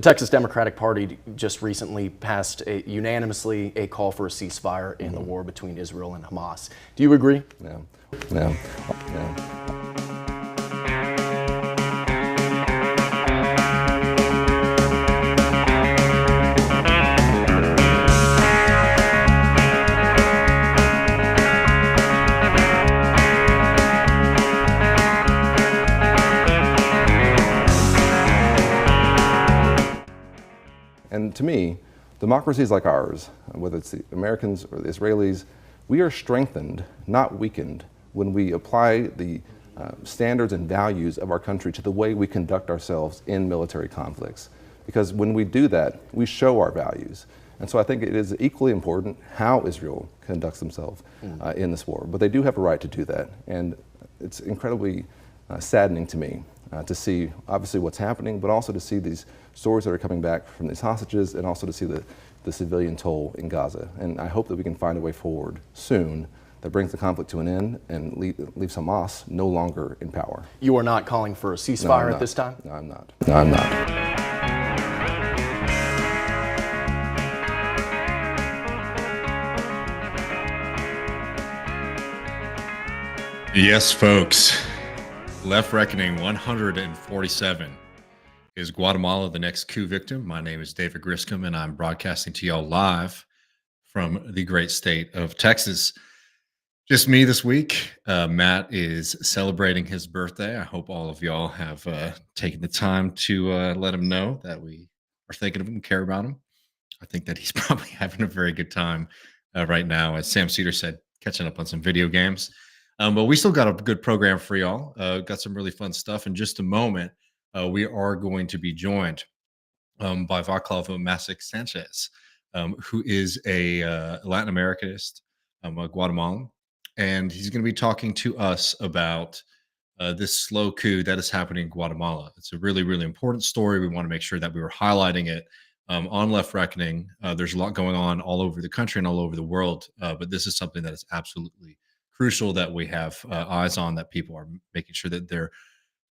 Texas Democratic Party just recently passed unanimously a call for a ceasefire in the war between Israel and Hamas. Do you agree? Yeah. Yeah. Yeah. And to me, democracies like ours, whether it's the Americans or the Israelis, we are strengthened, not weakened, when we apply the standards and values of our country to the way we conduct ourselves in military conflicts. Because when we do that, we show our values. And so I think it is equally important how Israel conducts themselves in this war. But they do have a right to do that. And it's incredibly saddening to me to see obviously what's happening, but also to see these stories that are coming back from these hostages, and also to see the civilian toll in Gaza. And I hope that we can find a way forward soon that brings the conflict to an end and leaves Hamas no longer in power. You are not calling for a ceasefire at this time? No, I'm not. No, I'm not. Yes, folks. Left Reckoning 147. Is Guatemala the next coup victim? My name is David Griscom, and I'm broadcasting to y'all live from the great state of Texas. Just me this week. Matt is celebrating his birthday. I hope all of y'all have taken the time to let him know that we are thinking of him and care about him. I think that he's probably having a very good time right now, as Sam Cedar said, catching up on some video games. But we still got a good program for y'all. Got some really fun stuff. In just a moment, we are going to be joined by Vaclav Masek Sánchez, who is a Latin Americanist, a Guatemalan, and he's going to be talking to us about this slow coup that is happening in Guatemala. It's a really, really important story. We want to make sure that we were highlighting it on Left Reckoning. There's a lot going on all over the country and all over the world, but this is something that is absolutely crucial that we have eyes on, that people are making sure that they're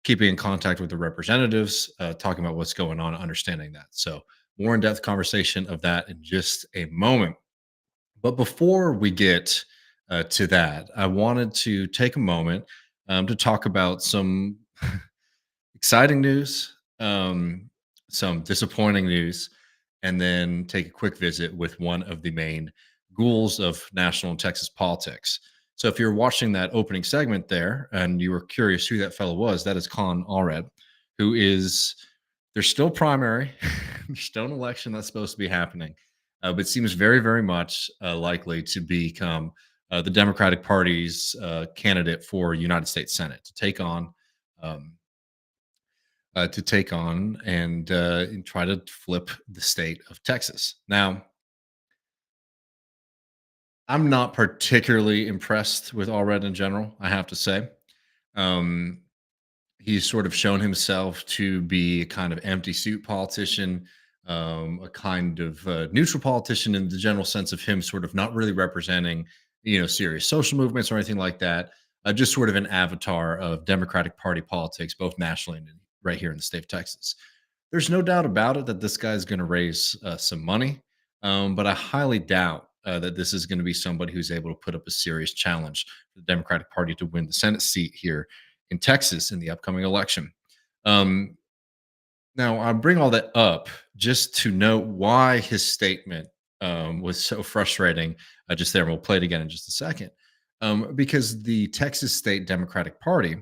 keeping in contact with the representatives, talking about what's going on, understanding that. So more in-depth conversation of that in just a moment. But before we get to that, I wanted to take a moment to talk about some exciting news, some disappointing news, and then take a quick visit with one of the main ghouls of national Texas politics. So if you're watching that opening segment there and you were curious who that fellow was, that is Colin Allred, who is, there's still primary, there's still an election that's supposed to be happening, but seems very, very much likely to become the Democratic Party's candidate for United States Senate to take on and try to flip the state of Texas. Now, I'm not particularly impressed with Allred in general, I have to say. He's sort of shown himself to be a kind of empty suit politician, a kind of neutral politician in the general sense of him sort of not really representing, serious social movements or anything like that. Just sort of an avatar of Democratic Party politics, both nationally and right here in the state of Texas. There's no doubt about it that this guy is going to raise some money, but I highly doubt that this is going to be somebody who's able to put up a serious challenge for the Democratic Party to win the Senate seat here in Texas in the upcoming election. Now, I bring all that up just to note why his statement was so frustrating just there. And we'll play it again in just a second. Because the Texas State Democratic Party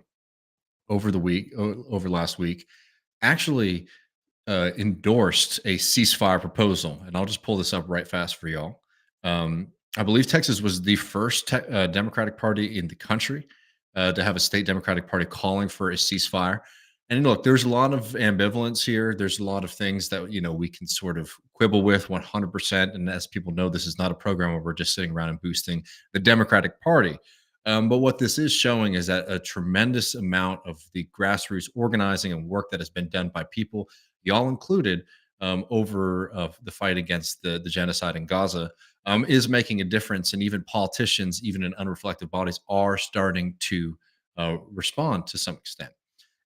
over last week, actually endorsed a ceasefire proposal. And I'll just pull this up right fast for y'all. I believe Texas was the first Democratic Party in the country to have a state Democratic Party calling for a ceasefire. And look, there's a lot of ambivalence here. There's a lot of things that, we can sort of quibble with 100%. And as people know, this is not a program where we're just sitting around and boosting the Democratic Party. But what this is showing is that a tremendous amount of the grassroots organizing and work that has been done by people, y'all included, over the fight against the genocide in Gaza, is making a difference. And even politicians, even in unreflective bodies, are starting to respond to some extent.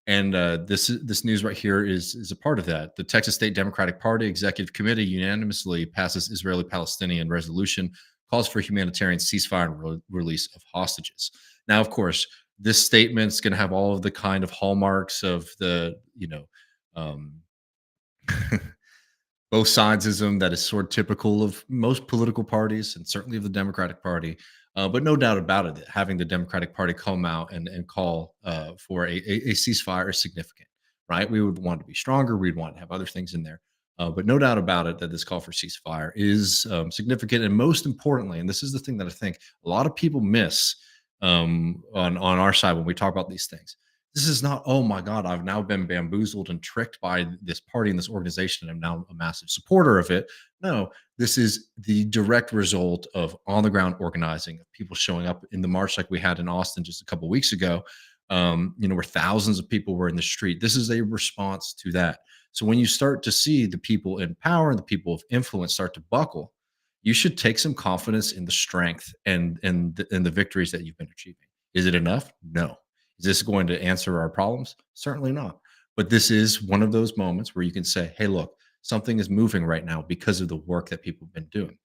And this news right here is a part of that. The Texas State Democratic Party Executive Committee unanimously passes Israeli-Palestinian resolution, calls for humanitarian ceasefire and release of hostages. Now, of course, this statement's going to have all of the kind of hallmarks of the, um, both sidesism that is sort of typical of most political parties and certainly of the Democratic Party. But no doubt about it, that having the Democratic Party come out and call for a ceasefire is significant, right? We would want to be stronger. We'd want to have other things in there. But no doubt about it that this call for ceasefire is significant. And most importantly, and this is the thing that I think a lot of people miss on our side when we talk about these things. This is not, oh my God, I've now been bamboozled and tricked by this party and this organization, and I'm now a massive supporter of it. No, this is the direct result of on the ground organizing, of people showing up in the march like we had in Austin just a couple weeks ago, where thousands of people were in the street. This is a response to that. So when you start to see the people in power and the people of influence start to buckle, you should take some confidence in the strength and the victories that you've been achieving. Is it enough? No. Is this going to answer our problems? Certainly not. But this is one of those moments where you can say, hey, look, something is moving right now because of the work that people have been doing.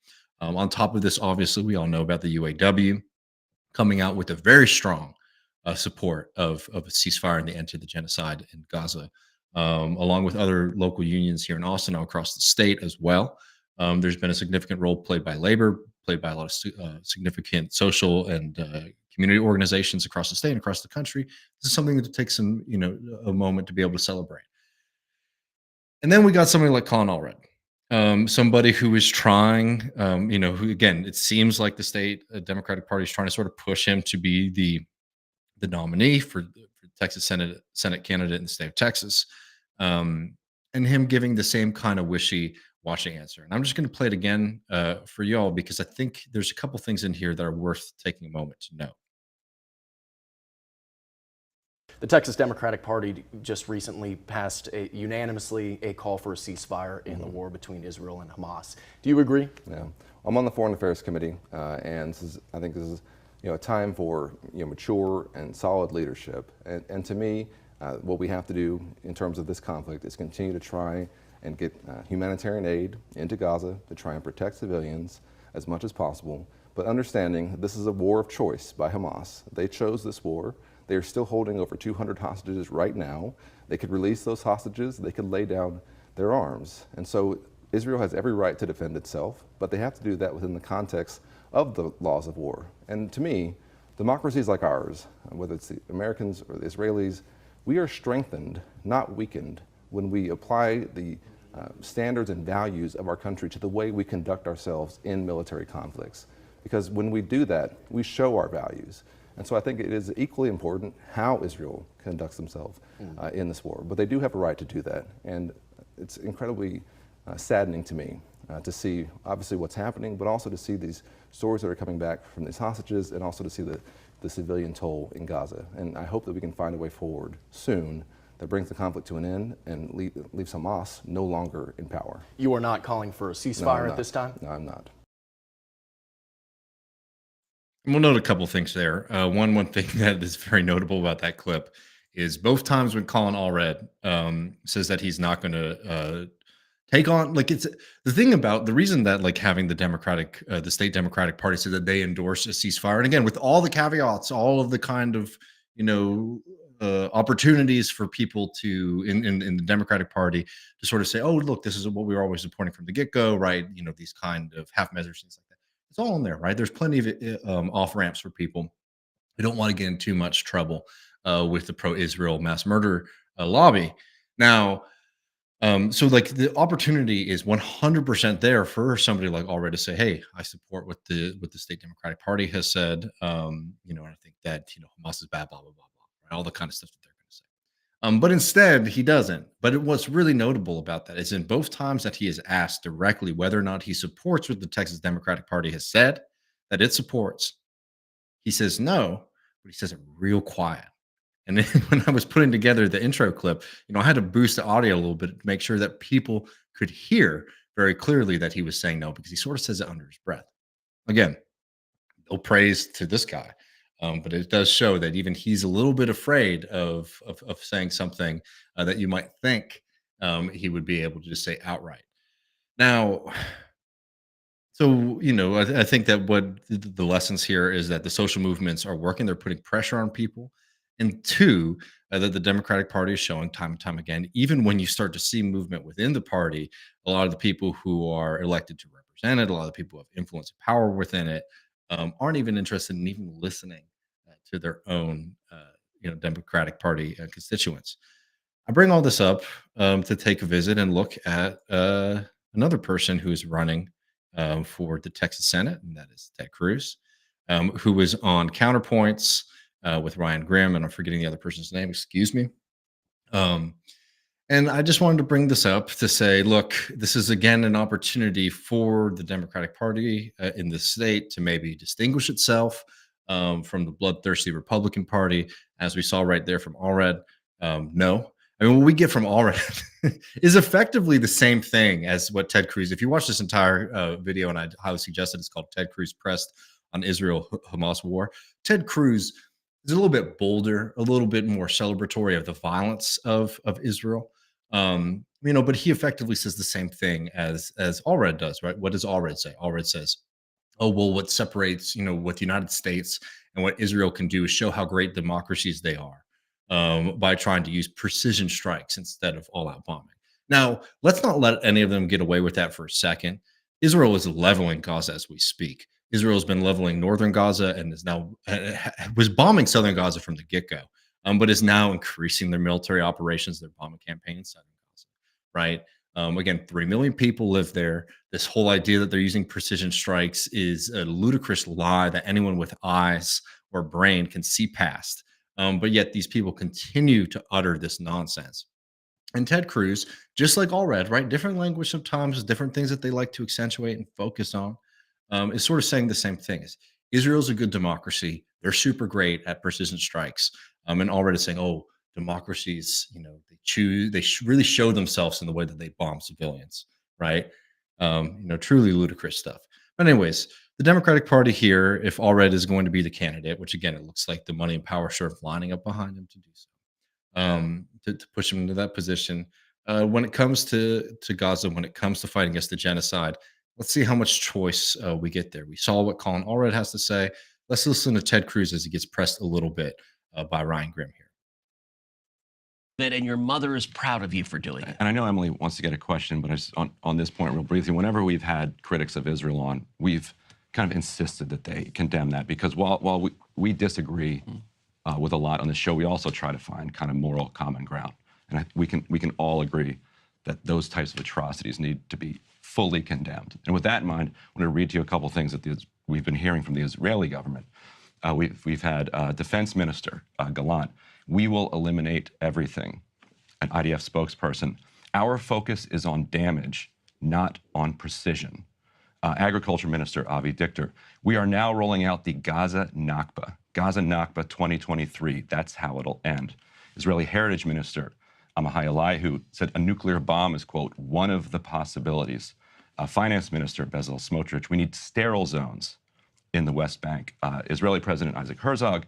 On top of this, obviously, we all know about the UAW coming out with a very strong support of a ceasefire and the end to the genocide in Gaza, along with other local unions here in Austin and across the state as well. There's been a significant role played by labor, played by a lot of significant social and community organizations across the state and across the country. This is something that takes some, a moment to be able to celebrate. And then we got somebody like Colin Allred, somebody who is trying, who again, it seems like the state Democratic Party is trying to sort of push him to be the nominee for Texas Senate candidate in the state of Texas, and him giving the same kind of wishy-washy answer. And I'm just going to play it again for y'all because I think there's a couple things in here that are worth taking a moment to know. The Texas Democratic Party just recently passed unanimously a call for a ceasefire in the war between Israel and Hamas. Do you agree? Yeah, I'm on the Foreign Affairs Committee, and I think this is a time for mature and solid leadership. And to me, what we have to do in terms of this conflict is continue to try and get humanitarian aid into Gaza to try and protect civilians as much as possible, but understanding this is a war of choice by Hamas. They chose this war. They are still holding over 200 hostages right now. They could release those hostages. They could lay down their arms. And so Israel has every right to defend itself, but they have to do that within the context of the laws of war. And to me, democracies like ours, whether it's the Americans or the Israelis, we are strengthened, not weakened, when we apply the standards and values of our country to the way we conduct ourselves in military conflicts. Because when we do that, we show our values. And so I think it is equally important how Israel conducts themselves in this war. But they do have a right to do that. And it's incredibly saddening to me to see, obviously, what's happening, but also to see these stories that are coming back from these hostages and also to see the civilian toll in Gaza. And I hope that we can find a way forward soon that brings the conflict to an end and leaves Hamas no longer in power. You are not calling for a ceasefire at this time? No, I'm not. We'll note a couple things there. One thing that is very notable about that clip is both times when Colin Allred says that he's not going to take on, it's the thing about the reason that having the state Democratic Party said that they endorse a ceasefire, and again with all the caveats, all of the kind of opportunities for people to in the Democratic Party to sort of say, oh look, this is what we were always supporting from the get-go, right? These kind of half measures, things like that. It's all in there, right? There's plenty of off ramps for people who don't want to get in too much trouble with the pro-Israel mass murder lobby. Now, so the opportunity is 100% there for somebody like Allred to say, hey, I support what the state Democratic Party has said, and I think that Hamas is bad, blah blah blah blah, right? All the kind of stuff that they're going to say. But instead, he doesn't. But what's really notable about that is in both times that he is asked directly whether or not he supports what the Texas Democratic Party has said that it supports, he says no, but he says it real quiet. And then when I was putting together the intro clip, I had to boost the audio a little bit to make sure that people could hear very clearly that he was saying no, because he sort of says it under his breath. Again, no praise to this guy. But it does show that even he's a little bit afraid of saying something that you might think he would be able to just say outright. Now, so, I think that what the lessons here is that the social movements are working. They're putting pressure on people. And two, that the Democratic Party is showing time and time again, even when you start to see movement within the party, a lot of the people who are elected to represent it, a lot of the people who have influence and power within it, aren't even interested in even listening to their own, Democratic Party constituents. I bring all this up to take a visit and look at another person who is running for the Texas Senate, and that is Ted Cruz, who was on Counterpoints with Ryan Grimm, and I'm forgetting the other person's name, excuse me. And I just wanted to bring this up to say, look, this is again an opportunity for the Democratic Party in the state to maybe distinguish itself from the bloodthirsty Republican Party, as we saw right there from Allred. No. I mean, what we get from Allred is effectively the same thing as what Ted Cruz. If you watch this entire video, and I highly suggest it, it's called Ted Cruz Pressed on Israel-Hamas War. Ted Cruz is a little bit bolder, a little bit more celebratory of the violence of Israel. But he effectively says the same thing as Allred does, right? What does Allred say? Allred says, oh, well, what separates, what the United States and what Israel can do is show how great democracies they are. By trying to use precision strikes instead of all-out bombing. Now, let's not let any of them get away with that for a second. Israel is leveling Gaza as we speak. Israel has been leveling northern Gaza and is now was bombing southern Gaza from the get-go, but is now increasing their military operations, their bombing campaign in southern Gaza, right? Again, 3 million people live there. This whole idea that they're using precision strikes is a ludicrous lie that anyone with eyes or brain can see past. But yet these people continue to utter this nonsense. And Ted Cruz, just like Allred, right? Different language sometimes, different things that they like to accentuate and focus on, is sort of saying the same thing. Israel's a good democracy. They're super great at precision strikes. And Allred is saying, oh, democracies, they really show themselves in the way that they bomb civilians, right? Truly ludicrous stuff. But anyways, the Democratic Party here, if Allred is going to be the candidate, which again, it looks like the money and power sort of lining up behind him to do so, to push him into that position. When it comes to Gaza, when it comes to fighting against the genocide, let's see how much choice we get there. We saw what Colin Allred has to say. Let's listen to Ted Cruz as he gets pressed a little bit by Ryan Grimm here. And your mother is proud of you for doing it. And I know Emily wants to get a question, but I just, on this point real briefly, whenever we've had critics of Israel on, we've kind of insisted that they condemn that, because while we disagree with a lot on the show, we also try to find kind of moral common ground. And we can all agree that those types of atrocities need to be fully condemned. And with that in mind, I want to read to you a couple of things that we've been hearing from the Israeli government. We've had Defense Minister Gallant, we will eliminate everything. An IDF spokesperson, our focus is on damage, not on precision. Agriculture Minister Avi Dichter, we are now rolling out the Gaza Nakba 2023. That's how it'll end. Israeli Heritage Minister Amahai Eliyahu said a nuclear bomb is, quote, one of the possibilities. Finance Minister Bezalel Smotrich, we need sterile zones in the West Bank. Israeli President Isaac Herzog,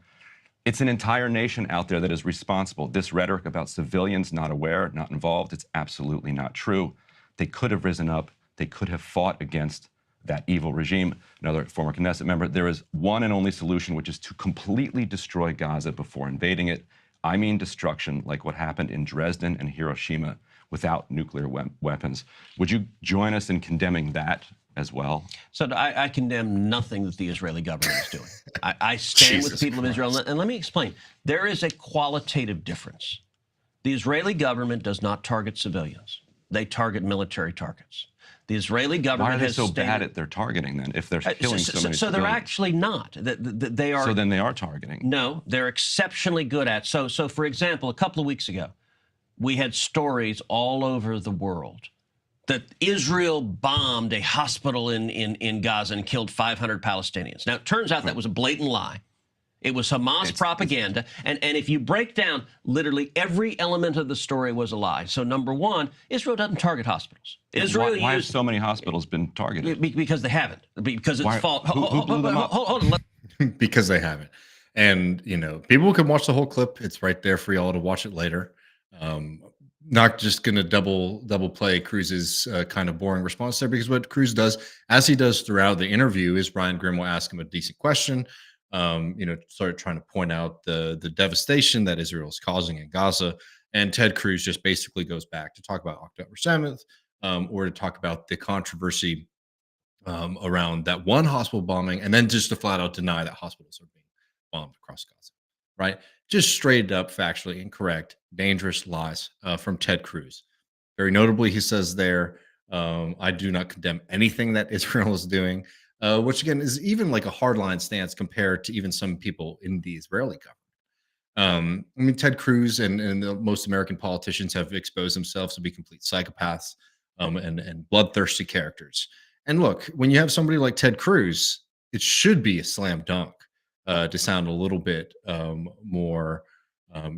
it's an entire nation out there that is responsible. This rhetoric about civilians not aware, not involved, it's absolutely not true. They could have risen up. They could have fought against that evil regime. Another former Knesset member, there is one and only solution, which is to completely destroy Gaza before invading it. I mean destruction, like what happened in Dresden and Hiroshima without nuclear weapons. Would you join us in condemning that as well? So I condemn nothing that the Israeli government is doing. I stand with the people of Israel. And let me explain. There is a qualitative difference. The Israeli government does not target civilians. They target military targets. The Israeli government Why are they has so bad at their targeting then, if they're killing so many So they're actually not. They are. So then they are targeting. No, they're exceptionally good at. So for example, a couple of weeks ago, we had stories all over the world that Israel bombed a hospital in Gaza and killed 500 Palestinians. Now, it turns out that was a blatant lie. It was Hamas propaganda. And if you break down, literally every element of the story was a lie. So number one, Israel doesn't target hospitals. Israel why have so many hospitals been targeted? Because they haven't. Because it's false. Who blew them up? Hold on. Because they haven't. And, people can watch the whole clip. It's right there for y'all to watch it later. Not just going to double play Cruz's kind of boring response there, because what Cruz does, as he does throughout the interview, is Brian Grimm will ask him a decent question, start trying to point out the devastation that Israel is causing in Gaza. And Ted Cruz just basically goes back to talk about October 7th, or to talk about the controversy around that one hospital bombing, and then just to flat out deny that hospitals are being bombed across Gaza, right? Just straight up factually incorrect, dangerous lies from Ted Cruz. Very notably, he says there, I do not condemn anything that Israel is doing, which again is even like a hardline stance compared to even some people in the Israeli government. I mean, Ted Cruz and most American politicians have exposed themselves to be complete psychopaths and bloodthirsty characters. And look, when you have somebody like Ted Cruz, it should be a slam dunk to sound a little bit more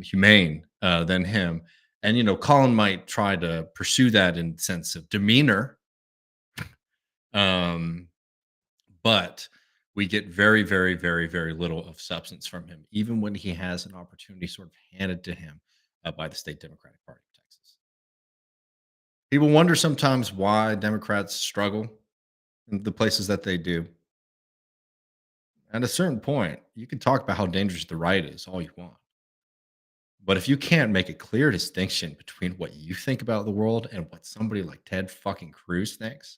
humane than him. And, Colin might try to pursue that in the sense of demeanor. But we get very, very, very, very little of substance from him, even when he has an opportunity sort of handed to him by the state Democratic Party of Texas. People wonder sometimes why Democrats struggle in the places that they do. At a certain point, you can talk about how dangerous the right is all you want. But if you can't make a clear distinction between what you think about the world and what somebody like Ted fucking Cruz thinks,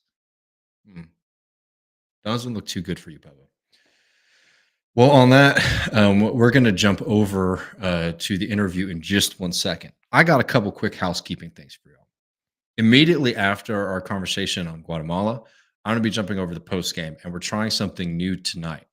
doesn't look too good for you, Bubba. Well, on that, we're going to jump over to the interview in just 1 second. I got a couple quick housekeeping things for y'all. Immediately after our conversation on Guatemala, I'm going to be jumping over the post game, and we're trying something new tonight.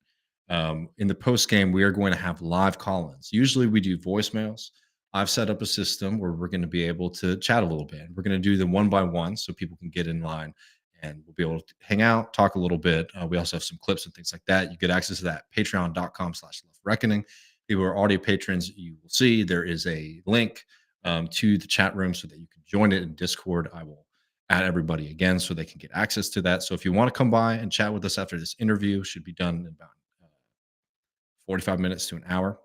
In the post game, we are going to have live call-ins. Usually we do voicemails. I've set up a system where we're going to be able to chat a little bit. We're going to do them one by one so people can get in line and we'll be able to hang out, talk a little bit. We also have some clips and things like that. You get access to that patreon.com/leftreckoning. People who are audio patrons, you will see there is a link to the chat room so that you can join it in Discord. I will add everybody again so they can get access to that. So if you want to come by and chat with us after this interview, should be done in about 45 minutes to an hour.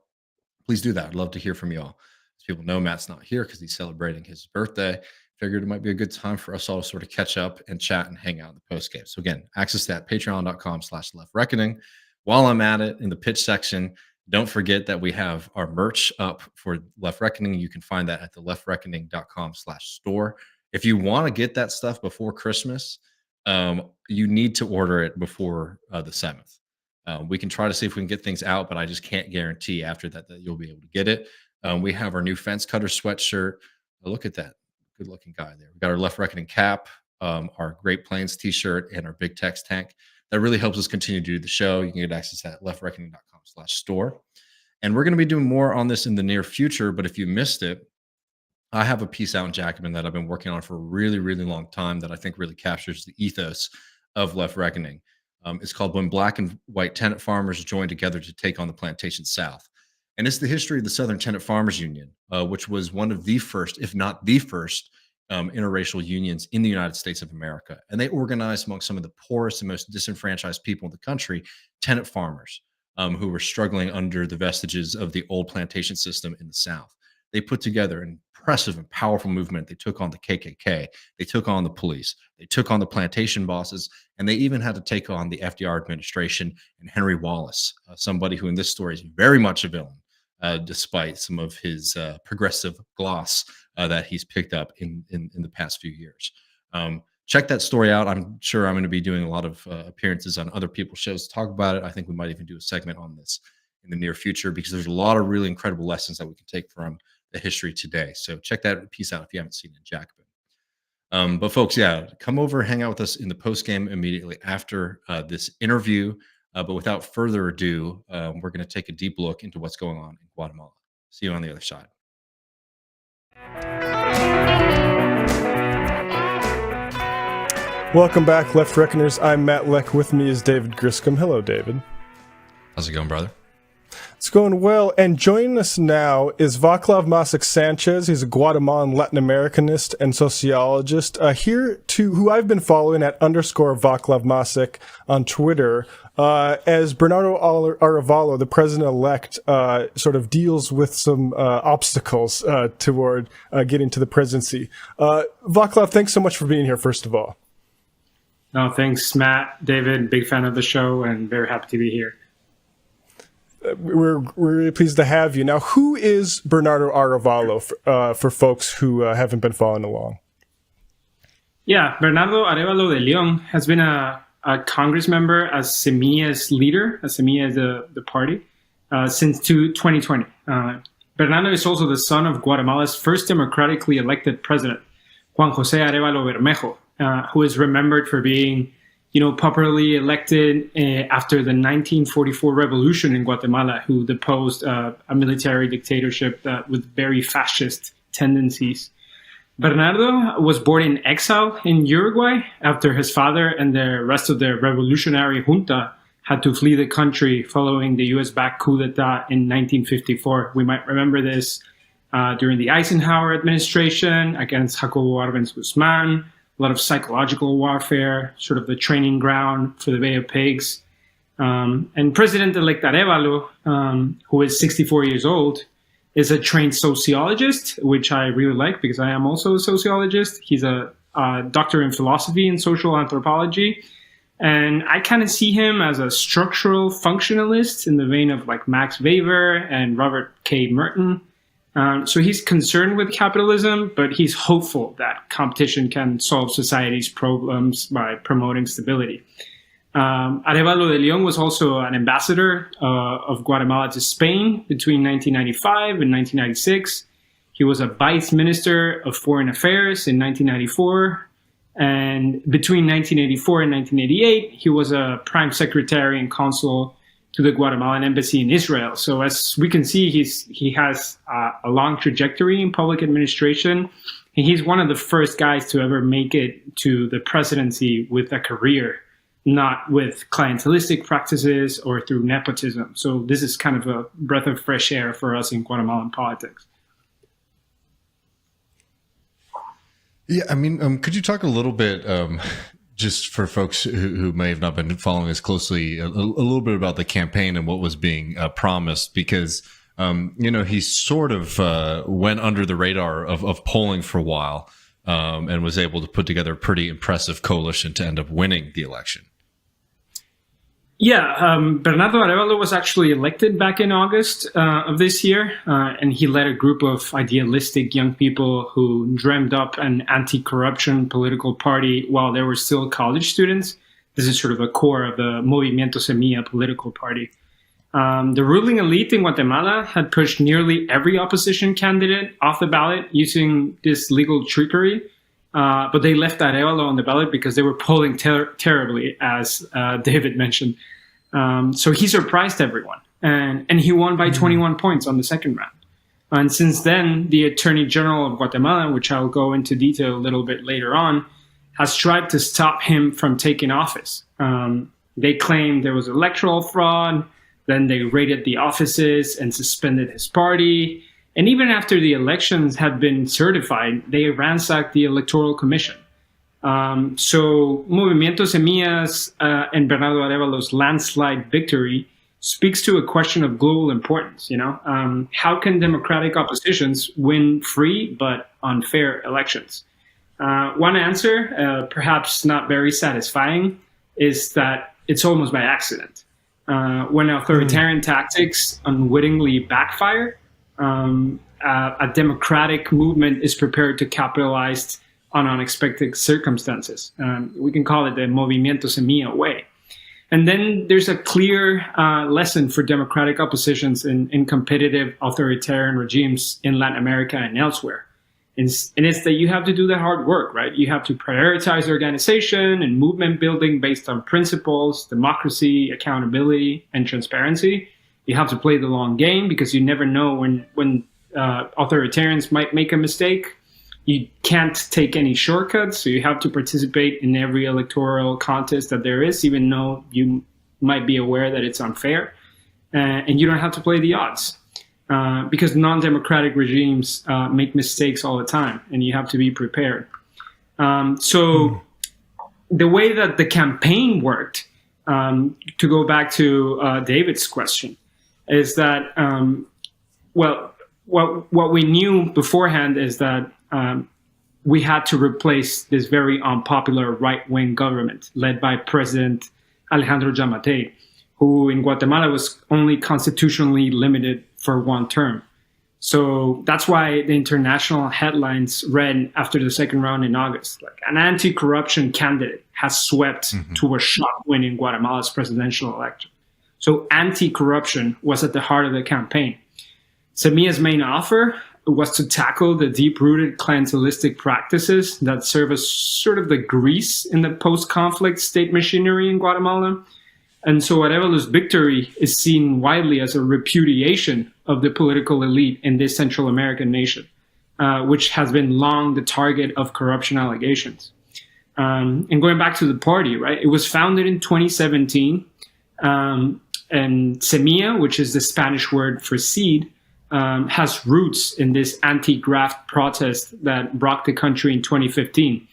Please do that. I'd love to hear from y'all. As people know, Matt's not here because he's celebrating his birthday. Figured it might be a good time for us all to sort of catch up and chat and hang out in the post game. So again, access that patreon.com/leftreckoning. While I'm at it in the pitch section, don't forget that we have our merch up for Left Reckoning. You can find that at the leftreckoning.com/store. If you want to get that stuff before Christmas, you need to order it before the 7th. We can try to see if we can get things out, but I just can't guarantee after that you'll be able to get it. We have our new Fence Cutter sweatshirt. Look at that. Good looking guy there. We got our Left Reckoning cap, our Great Plains t-shirt, and our Big Tex tank. That really helps us continue to do the show. You can get access at leftreckoning.com/store. And we're going to be doing more on this in the near future. But if you missed it, I have a piece out in Jacobin that I've been working on for a really, really long time that I think really captures the ethos of Left Reckoning. It's called When Black and White Tenant Farmers Joined Together to Take on the Plantation South. And it's the history of the Southern Tenant Farmers Union, which was one of the first, if not the first, interracial unions in the United States of America. And they organized among some of the poorest and most disenfranchised people in the country, tenant farmers, who were struggling under the vestiges of the old plantation system in the South. They put together an impressive and powerful movement. They took on the KKK. They took on the police. They took on the plantation bosses. And they even had to take on the FDR administration and Henry Wallace, somebody who in this story is very much a villain, despite some of his progressive gloss that he's picked up in the past few years. Check that story out. I'm sure I'm going to be doing a lot of appearances on other people's shows to talk about it. I think we might even do a segment on this in the near future because there's a lot of really incredible lessons that we can take from the history today. So check that piece out if you haven't seen it in Jacobin. But folks, yeah, come over, hang out with us in the post game immediately after this interview. But without further ado, we're going to take a deep look into what's going on in Guatemala. See you on the other side. Welcome back, Left Reckoners. I'm Matt Leck. With me is David Griscom. Hello, David. How's it going, brother? It's going well. And joining us now is Vaclav Masek Sánchez. He's a Guatemalan Latin Americanist and sociologist. Who I've been following at _Vaclav Masek on Twitter, as Bernardo Arévalo, the president-elect, sort of deals with some obstacles toward getting to the presidency. Vaclav, thanks so much for being here, first of all. No, thanks, Matt, David. Big fan of the show and very happy to be here. We're really pleased to have you. Now, who is Bernardo Arévalo for folks who haven't been following along? Yeah, Bernardo Arévalo de León has been a Congress member as Semillas leader, as Semilla is the party, since 2020. Bernardo is also the son of Guatemala's first democratically elected president, Juan José Arévalo Bermejo, who is remembered for being popularly elected after the 1944 revolution in Guatemala, who deposed a military dictatorship with very fascist tendencies. Bernardo was born in exile in Uruguay after his father and the rest of the revolutionary junta had to flee the country following the US-backed coup d'etat in 1954. We might remember this during the Eisenhower administration against Jacobo Arbenz Guzman. A lot of psychological warfare, sort of the training ground for the Bay of Pigs. And President-elect Arévalo, who is 64 years old, is a trained sociologist, which I really like because I am also a sociologist. He's a doctor in philosophy and social anthropology. And I kind of see him as a structural functionalist in the vein of like Max Weber and Robert K. Merton. So he's concerned with capitalism, but he's hopeful that competition can solve society's problems by promoting stability. Arévalo de León was also an ambassador of Guatemala to Spain between 1995 and 1996. He was a vice minister of foreign affairs in 1994. And between 1984 and 1988, he was a prime secretary and consul to the Guatemalan embassy in Israel. So as we can see, he has a long trajectory in public administration. And he's one of the first guys to ever make it to the presidency with a career, not with clientelistic practices or through nepotism. So this is kind of a breath of fresh air for us in Guatemalan politics. Yeah, I mean, could you talk a little bit, just for folks who may have not been following as closely, a little bit about the campaign and what was being promised? Because, he sort of went under the radar of polling for a while and was able to put together a pretty impressive coalition to end up winning the election. Yeah, Bernardo Arévalo was actually elected back in August of this year, and he led a group of idealistic young people who dreamed up an anti-corruption political party while they were still college students. This is sort of the core of the Movimiento Semilla political party. The ruling elite in Guatemala had pushed nearly every opposition candidate off the ballot using this legal trickery, but they left Arévalo on the ballot because they were polling terribly, as David mentioned. So he surprised everyone, and he won by 21 points on the second round. And since then, the Attorney General of Guatemala, which I'll go into detail a little bit later on, has tried to stop him from taking office. They claimed there was electoral fraud, then they raided the offices and suspended his party. And even after the elections had been certified, they ransacked the Electoral Commission. So Movimiento Semillas and Bernardo Arévalo's landslide victory speaks to a question of global importance. How can democratic oppositions win free but unfair elections? One answer, perhaps not very satisfying, is that it's almost by accident. When authoritarian tactics unwittingly backfire, a democratic movement is prepared to capitalize on unexpected circumstances. We can call it the Movimiento Semilla way. And then there's a clear lesson for democratic oppositions in competitive authoritarian regimes in Latin America and elsewhere. And it's that you have to do the hard work, right? You have to prioritize organization and movement building based on principles, democracy, accountability, and transparency. You have to play the long game because you never know when authoritarians might make a mistake. You can't take any shortcuts, so you have to participate in every electoral contest that there is, even though you might be aware that it's unfair. and you don't have to play the odds. Because non-democratic regimes make mistakes all the time, and you have to be prepared. So the way that the campaign worked, to go back to David's question, is that, what we knew beforehand is that we had to replace this very unpopular right-wing government led by President Alejandro Yamatei, who in Guatemala was only constitutionally limited for one term. So that's why the international headlines read after the second round in August, like an anti-corruption candidate has swept to a shock win in Guatemala's presidential election. So anti-corruption was at the heart of the campaign. Semia's main offer was to tackle the deep-rooted clientelistic practices that serve as sort of the grease in the post-conflict state machinery in Guatemala. And so Arévalo's victory is seen widely as a repudiation of the political elite in this Central American nation, which has been long the target of corruption allegations. And going back to the party, right, it was founded in 2017, and Semilla, which is the Spanish word for seed, has roots in this anti-graft protest that rocked the country in 2015.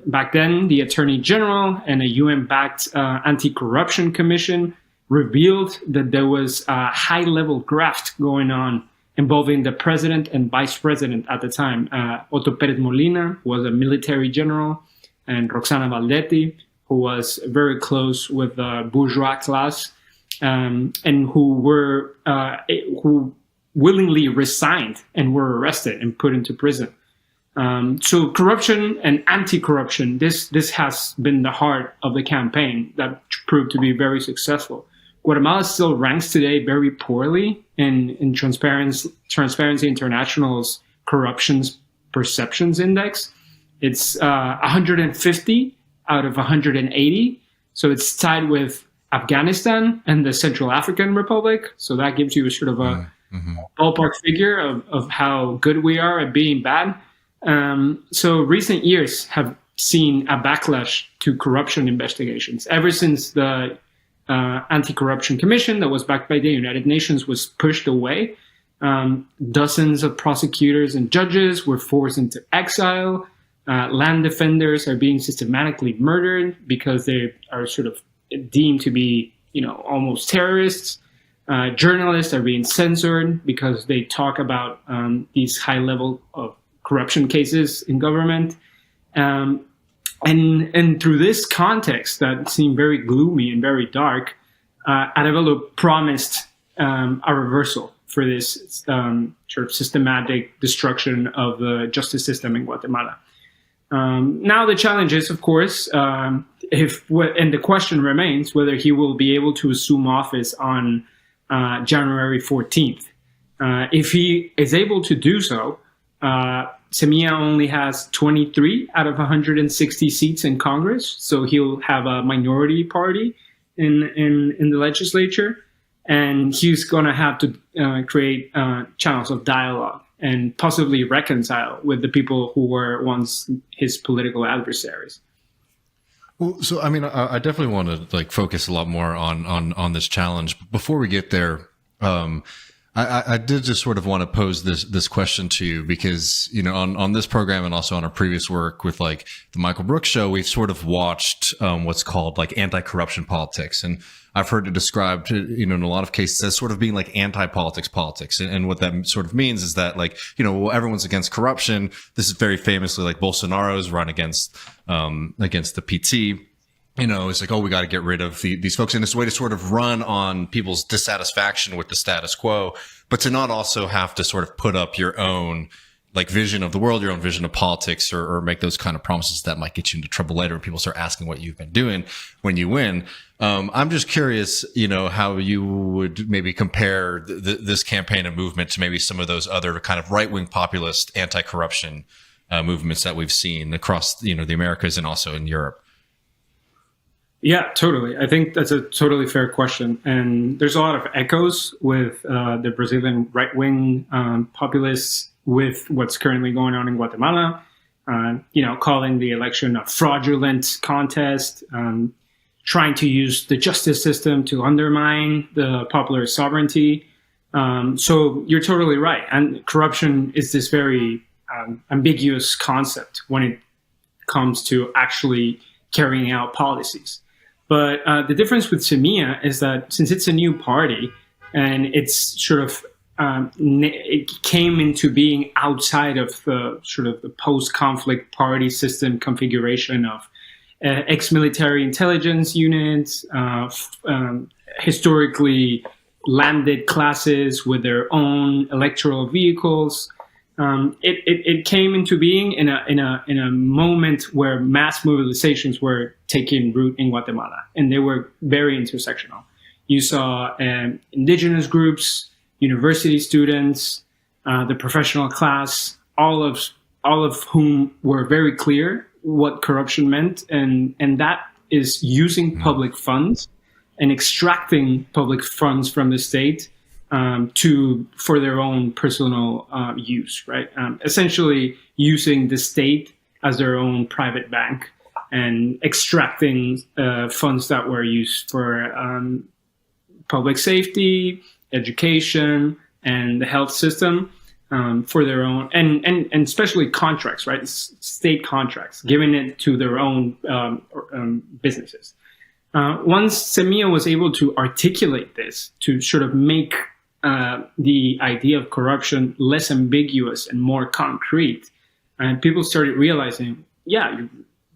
Back then, the Attorney General and a UN-backed anti-corruption commission revealed that there was a high-level graft going on involving the president and vice president at the time. Otto Pérez Molina was a military general, and Roxana Valdetti, who was very close with the bourgeois class, and who willingly resigned and were arrested and put into prison. So corruption and anti-corruption, this has been the heart of the campaign that proved to be very successful. Guatemala still ranks today very poorly in Transparency International's Corruptions Perceptions Index. It's 150 out of 180. So it's tied with Afghanistan and the Central African Republic. So that gives you a sort of a ballpark figure of how good we are at being bad. So recent years have seen a backlash to corruption investigations. Ever since the Anti-Corruption Commission that was backed by the United Nations was pushed away, dozens of prosecutors and judges were forced into exile. Land defenders are being systematically murdered because they are sort of deemed to be, almost terrorists. Journalists are being censored because they talk about these high level of corruption cases in government. And through this context that seemed very gloomy and very dark, Arévalo promised a reversal for this sort of systematic destruction of the justice system in Guatemala. Now the challenge is, of course, and the question remains whether he will be able to assume office on January 14th. If he is able to do so, Semilla only has 23 out of 160 seats in Congress, so he'll have a minority party in the legislature, and he's going to have to create channels of dialogue and possibly reconcile with the people who were once his political adversaries. Well, so I mean, I definitely want to focus a lot more on this challenge. Before we get there, I did just sort of want to pose this question to you because, on this program and also on our previous work with the Michael Brooks show, we've sort of watched what's called anti-corruption politics. And I've heard it described, in a lot of cases as sort of being anti-politics politics. And what that sort of means is that everyone's against corruption. This is very famously Bolsonaro's run against the PT. It's we got to get rid of these folks. And it's a way to sort of run on people's dissatisfaction with the status quo, but to not also have to sort of put up your own vision of the world, your own vision of politics, or make those kind of promises that might get you into trouble later when people start asking what you've been doing when you win. I'm just curious, how you would maybe compare this campaign and movement to maybe some of those other kind of right-wing populist anti-corruption movements that we've seen across, the Americas and also in Europe. Yeah, totally. I think that's a totally fair question. And there's a lot of echoes with the Brazilian right-wing populists with what's currently going on in Guatemala, calling the election a fraudulent contest, trying to use the justice system to undermine the popular sovereignty. So you're totally right. And corruption is this very ambiguous concept when it comes to actually carrying out policies. But the difference with Semilla is that since it's a new party and it's sort of it came into being outside of the sort of the post-conflict party system configuration of ex-military intelligence units, historically landed classes with their own electoral vehicles. It came into being in a moment where mass mobilizations were taking root in Guatemala, and they were very intersectional. You saw indigenous groups, university students, the professional class, all of whom were very clear what corruption meant, and that is using public funds and extracting public funds from the state for their own personal use, right? Essentially using the state as their own private bank and extracting funds that were used for public safety, education, and the health system for their own, and especially contracts, right? State contracts, giving it to their own businesses. Once Semilla was able to articulate this, to sort of make the idea of corruption less ambiguous and more concrete, and people started realizing, yeah,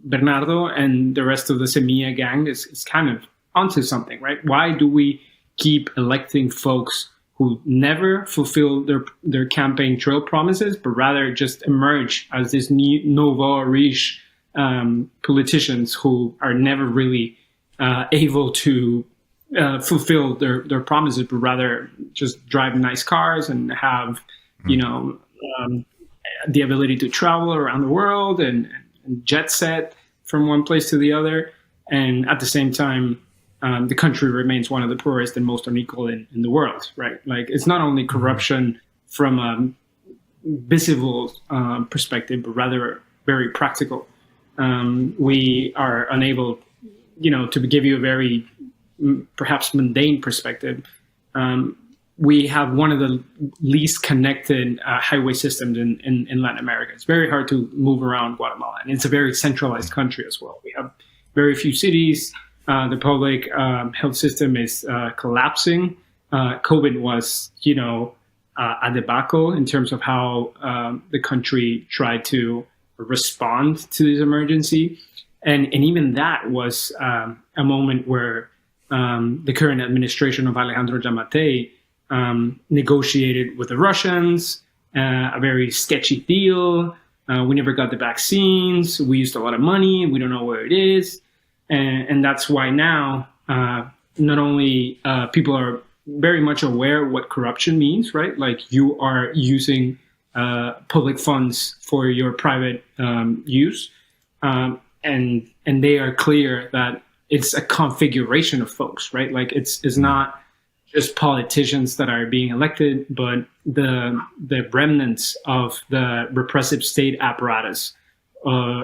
Bernardo and the rest of the Semilla gang is kind of onto something, right? Why do we keep electing folks who never fulfill their campaign trail promises, but rather just emerge as this new nouveau riche politicians who are never really able to fulfill their promises, but rather just drive nice cars and have, the ability to travel around the world and jet set from one place to the other. And at the same time, the country remains one of the poorest and most unequal in the world, right? Like, it's not only corruption from a visible perspective, but rather very practical. We are unable, to give you a very perhaps mundane perspective. We have one of the least connected highway systems in Latin America. It's very hard to move around Guatemala, and it's a very centralized country as well. We have very few cities. The public health system is collapsing. COVID was, a debacle in terms of how the country tried to respond to this emergency. And even that was a moment where the current administration of Alejandro Yamatei negotiated with the Russians, a very sketchy deal. We never got the vaccines. We used a lot of money. We don't know where it is. And that's why now not only people are very much aware what corruption means, right? Like, you are using public funds for your private use. And they are clear that it's a configuration of folks, right? Like, it's not just politicians that are being elected, but the remnants of the repressive state apparatus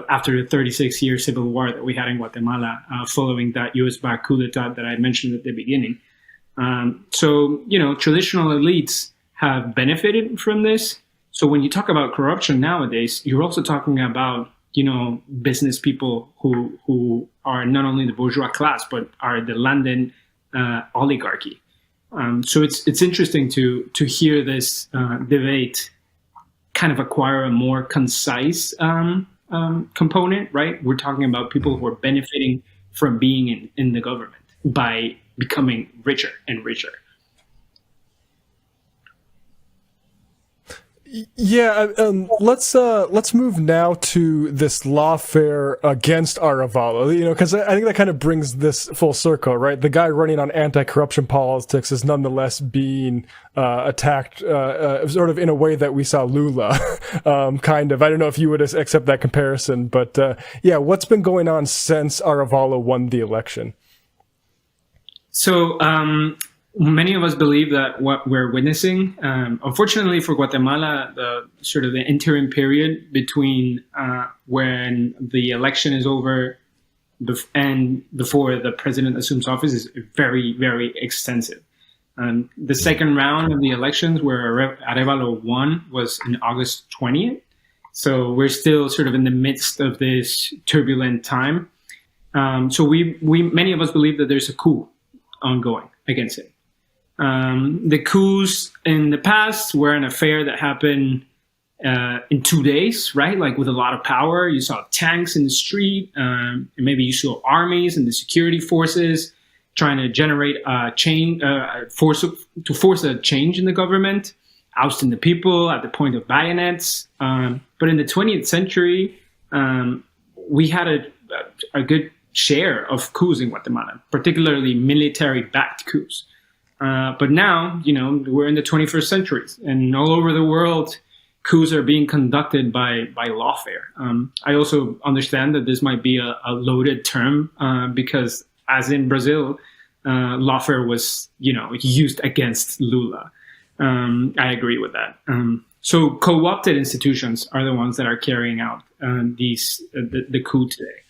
after the 36-year civil war that we had in Guatemala following that U.S.-backed coup d'etat that I mentioned at the beginning. So, traditional elites have benefited from this. So when you talk about corruption nowadays, you're also talking about, business people who are not only the bourgeois class, but are the landed oligarchy. So it's interesting to hear this debate kind of acquire a more concise component, right? We're talking about people who are benefiting from being in the government by becoming richer and richer. Yeah, let's move now to this lawfare against Arévalo, because I think that kind of brings this full circle, right? The guy running on anti-corruption politics is nonetheless being attacked sort of in a way that we saw Lula, kind of. I don't know if you would accept that comparison, but yeah, what's been going on since Arévalo won the election? So, many of us believe that what we're witnessing, unfortunately for Guatemala, the interim period between when the election is over and before the president assumes office is very, very extensive. The second round of the elections where Arévalo won was in August 20th. So we're still sort of in the midst of this turbulent time. So we many of us believe that there's a coup ongoing against him. The coups in the past were an affair that happened in 2 days, right? Like with a lot of power. You saw tanks in the street. And maybe you saw armies and the security forces trying to generate a change, force a change in the government, ousting the people at the point of bayonets. But in the 20th century, we had a good share of coups in Guatemala, particularly military-backed coups. But now, we're in the 21st century, and all over the world, coups are being conducted by lawfare. I also understand that this might be a loaded term because, as in Brazil, lawfare was, used against Lula. I agree with that. So co-opted institutions are the ones that are carrying out the coup today.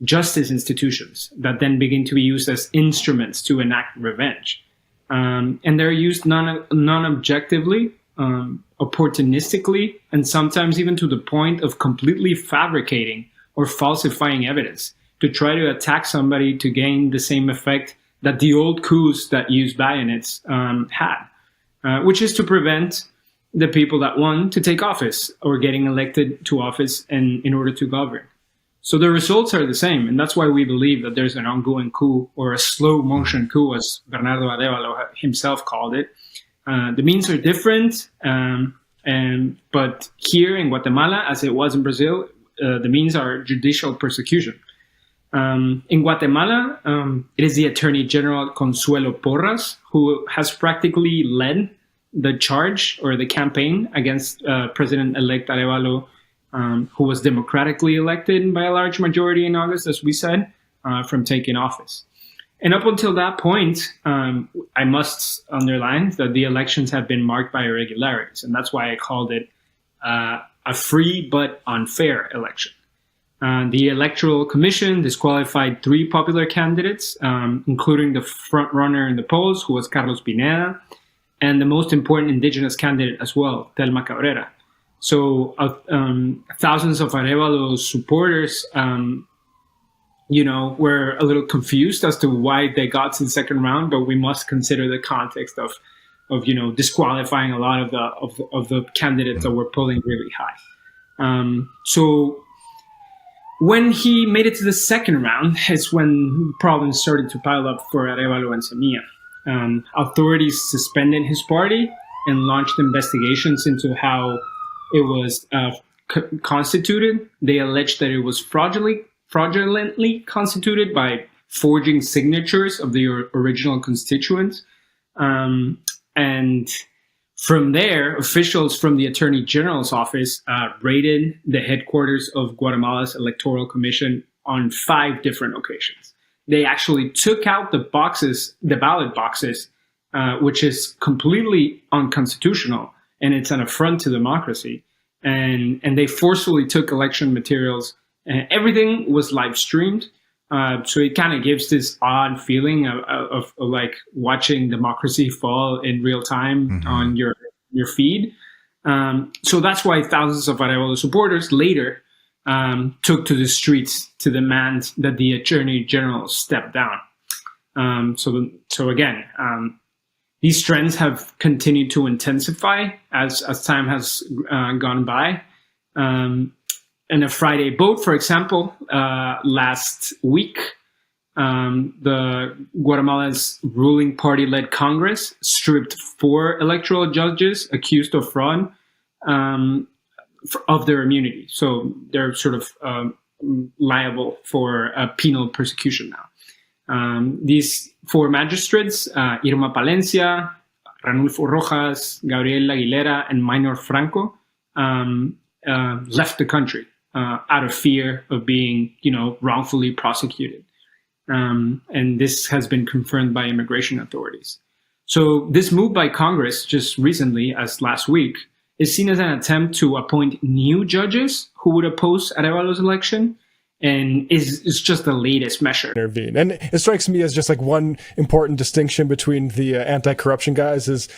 Justice institutions that then begin to be used as instruments to enact revenge. And they're used non-objectively, opportunistically, and sometimes even to the point of completely fabricating or falsifying evidence to try to attack somebody to gain the same effect that the old coups that used bayonets had, which is to prevent the people that won to take office or getting elected to office in order to govern. So the results are the same, and that's why we believe that there's an ongoing coup, or a slow motion coup, as Bernardo Arévalo himself called it. The means are different, but here in Guatemala, as it was in Brazil, the means are judicial persecution. In Guatemala, it is the Attorney General Consuelo Porras who has practically led the charge or the campaign against President-elect Arévalo, who was democratically elected by a large majority in August, as we said, from taking office. And up until that point, I must underline that the elections have been marked by irregularities, and that's why I called it a free but unfair election. The Electoral Commission disqualified 3 popular candidates, including the front runner in the polls, who was Carlos Pineda, and the most important indigenous candidate as well, Telma Cabrera. So thousands of Arévalo's supporters, were a little confused as to why they got to the second round, but we must consider the context of disqualifying a lot of the candidates that were polling really high. So when he made it to the second round, is when problems started to pile up for Arévalo and Semilla. Authorities suspended his party and launched investigations into how it was constituted. They alleged that it was fraudulently constituted by forging signatures of the original constituents. And from there, officials from the Attorney General's office raided the headquarters of Guatemala's Electoral Commission on 5 different occasions. They actually took out the ballot boxes, which is completely unconstitutional, and it's an affront to democracy. And they forcefully took election materials, and everything was live streamed. So it kind of gives this odd feeling of like watching democracy fall in real time on your feed. So that's why thousands of Arévalo supporters later took to the streets to demand that the Attorney General step down. So again, these trends have continued to intensify as time has gone by. In a Friday vote, for example, last week, the Guatemala's ruling party-led Congress stripped 4 electoral judges accused of fraud of their immunity. So they're sort of liable for penal persecution now. These 4 magistrates, Irma Palencia, Ranulfo Rojas, Gabriel Aguilera, and Minor Franco, left the country out of fear of being, wrongfully prosecuted. And this has been confirmed by immigration authorities. So this move by Congress just recently, as last week, is seen as an attempt to appoint new judges who would oppose Arévalo's election and is just the latest measure. Intervene. And it strikes me as just like one important distinction between the anti-corruption guys is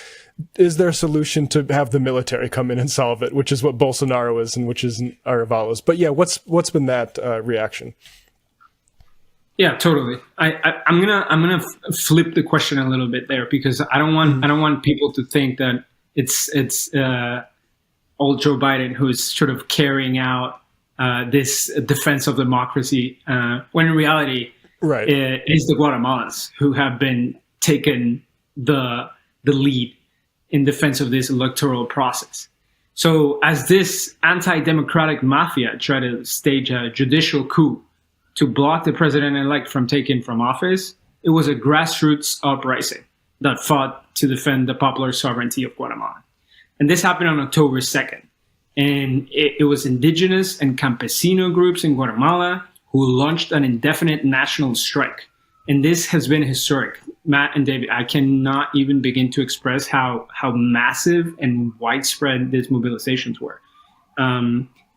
there a solution to have the military come in and solve it, which is what Bolsonaro is and which is Arévalo's. But yeah, what's been that reaction? Yeah, totally. I'm gonna flip the question a little bit there, because I don't want people to think that it's old Joe Biden who's sort of carrying out this defense of democracy, when in reality, right, it is the Guatemalans who have been taking the lead in defense of this electoral process. So as this anti-democratic mafia try to stage a judicial coup to block the president-elect from taking from office, it was a grassroots uprising that fought to defend the popular sovereignty of Guatemala. And this happened on October 2nd. And it was indigenous and campesino groups in Guatemala who launched an indefinite national strike. And this has been historic. Matt and David, I cannot even begin to express how massive and widespread these mobilizations were.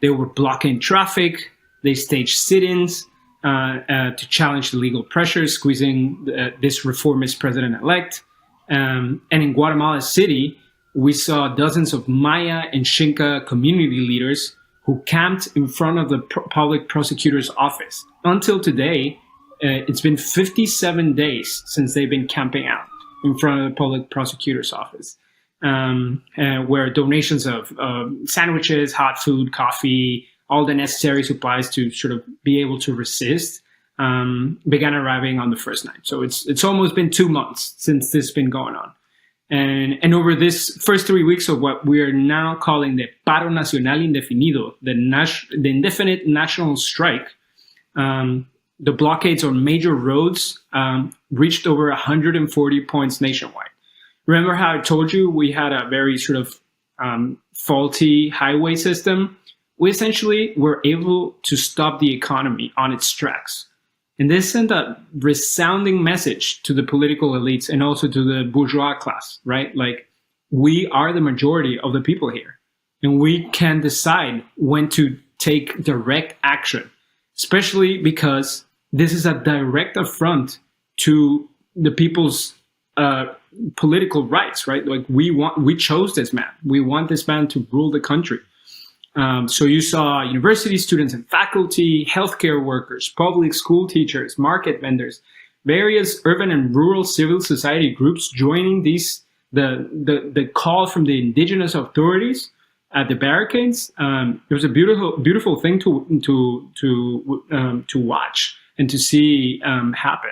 They were blocking traffic. They staged sit-ins to challenge the legal pressure, squeezing this reformist president-elect. And in Guatemala City, we saw dozens of Maya and Xinca community leaders who camped in front of the public prosecutor's office. Until today, it's been 57 days since they've been camping out in front of the public prosecutor's office, where donations of sandwiches, hot food, coffee, all the necessary supplies to sort of be able to resist began arriving on the first night. So it's almost been 2 months since this has been going on. And over this first 3 weeks of what we are now calling the paro nacional indefinido, the indefinite national strike, the blockades on major roads reached over 140 points nationwide. Remember how I told you we had a very sort of faulty highway system? We essentially were able to stop the economy on its tracks. And this sent a resounding message to the political elites and also to the bourgeois class, right? Like, we are the majority of the people here, and we can decide when to take direct action, especially because this is a direct affront to the people's political rights, right? Like, we chose this man. We want this man to rule the country. So you saw university students and faculty, healthcare workers, public school teachers, market vendors, various urban and rural civil society groups joining the call from the indigenous authorities at the barricades. It was a beautiful thing to watch and to see happen.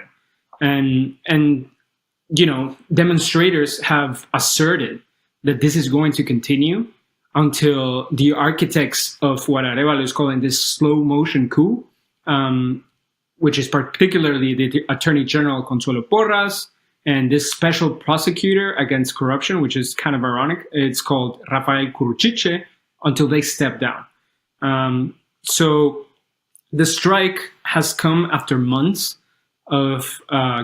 And you know, demonstrators have asserted that this is going to continue until the architects of what Arévalo is calling this slow motion coup, which is particularly the Attorney General Consuelo Porras and this special prosecutor against corruption, which is kind of ironic. It's called Rafael Curuchiche, until they step down. So the strike has come after months of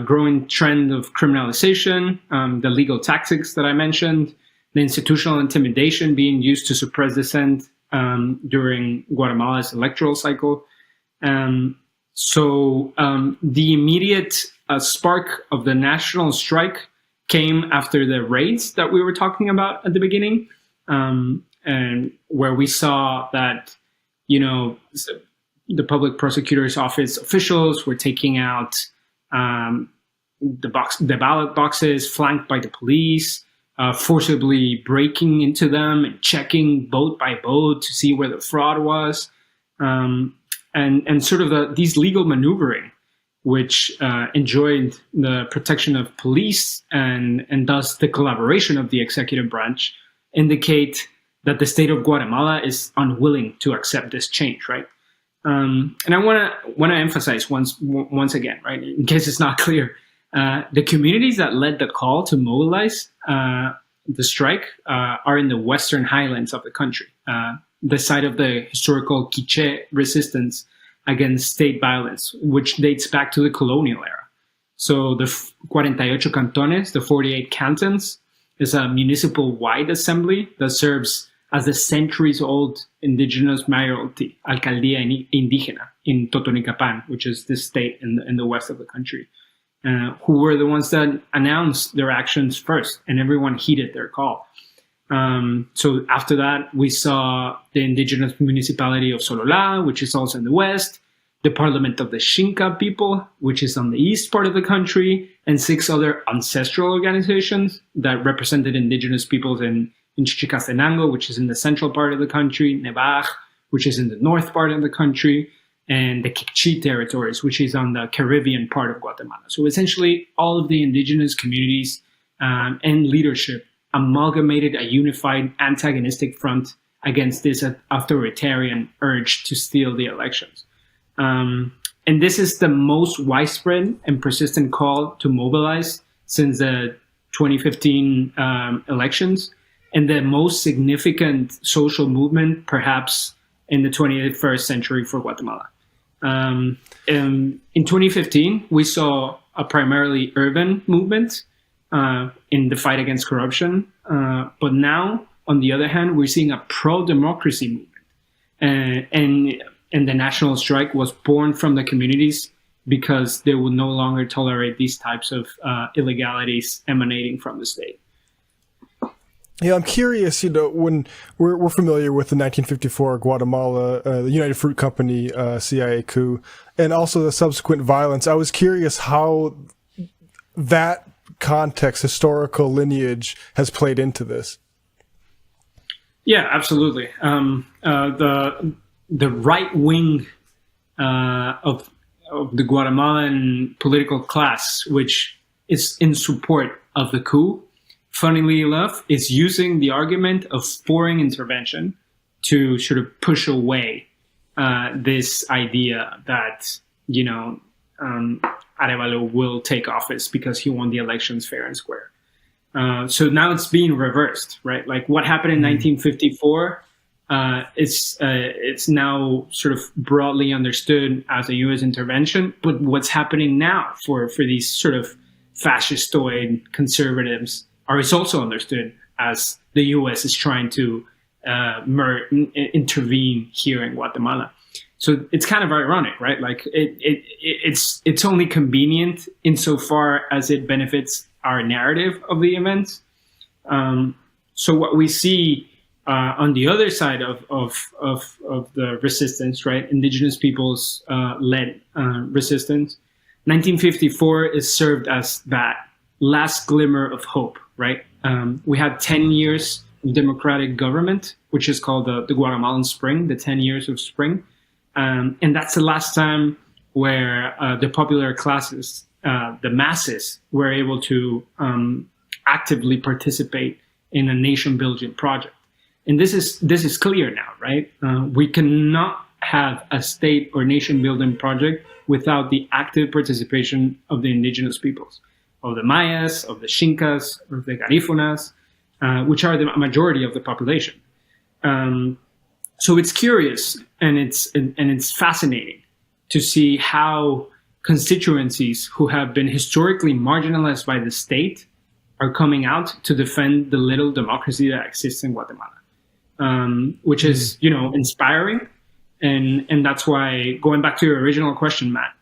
growing trend of criminalization, the legal tactics that I mentioned, the institutional intimidation being used to suppress dissent during Guatemala's electoral cycle. So the immediate spark of the national strike came after the raids that we were talking about at the beginning, and where we saw that, you know, the public prosecutor's office officials were taking out the ballot boxes, flanked by the police, forcibly breaking into them and checking vote by vote to see where the fraud was, and sort of these legal maneuvering, which enjoyed the protection of police and thus the collaboration of the executive branch, indicate that the state of Guatemala is unwilling to accept this change, right? And I want to emphasize once again, right, in case it's not clear, the communities that led the call to mobilize the strike are in the western highlands of the country, the site of the historical Quiché resistance against state violence, which dates back to the colonial era. So the 48 cantones, the 48 cantons, is a municipal-wide assembly that serves as the centuries-old indigenous mayoralty, Alcaldía Indígena, in Totonicapán, which is this state in the west of the country, who were the ones that announced their actions first, and everyone heeded their call. So after that, we saw the indigenous municipality of Sololá, which is also in the west, the parliament of the Xinca people, which is on the east part of the country, and 6 other ancestral organizations that represented indigenous peoples in Chichicastenango, which is in the central part of the country, Nevaj, which is in the north part of the country, and the Kikchi territories, which is on the Caribbean part of Guatemala. So essentially, all of the indigenous communities and leadership amalgamated a unified antagonistic front against this authoritarian urge to steal the elections. And this is the most widespread and persistent call to mobilize since the 2015 elections, and the most significant social movement, perhaps, in the 21st century for Guatemala. In 2015, we saw a primarily urban movement in the fight against corruption. But now, on the other hand, we're seeing a pro-democracy movement. And the national strike was born from the communities because they would no longer tolerate these types of illegalities emanating from the state. Yeah, I'm curious, when we're familiar with the 1954 Guatemala, the United Fruit Company CIA coup, and also the subsequent violence, I was curious how that context, historical lineage, has played into this. Yeah, absolutely. The right wing of the Guatemalan political class, which is in support of the coup, funnily enough, is using the argument of foreign intervention to sort of push away this idea that, Arévalo will take office because he won the elections fair and square. So now it's being reversed, right? Like what happened in 1954, it's now sort of broadly understood as a U.S. intervention. But what's happening now for these sort of fascistoid conservatives is also understood as the U.S. is trying to intervene here in Guatemala. So it's kind of ironic, right? Like it's only convenient insofar as it benefits our narrative of the events. So what we see on the other side of the resistance, right, indigenous peoples led resistance, 1954 is served as that last glimmer of hope, right? We had 10 years of democratic government, which is called the Guatemalan Spring, the 10 years of spring. And that's the last time where the popular classes, the masses, were able to actively participate in a nation-building project. And this is clear now, right? We cannot have a state or nation-building project without the active participation of the indigenous peoples, of the Mayas, of the Xincas, of the Garífunas, which are the majority of the population. So it's curious and it's fascinating to see how constituencies who have been historically marginalized by the state are coming out to defend the little democracy that exists in Guatemala, which is, inspiring. And that's why, going back to your original question, Matt,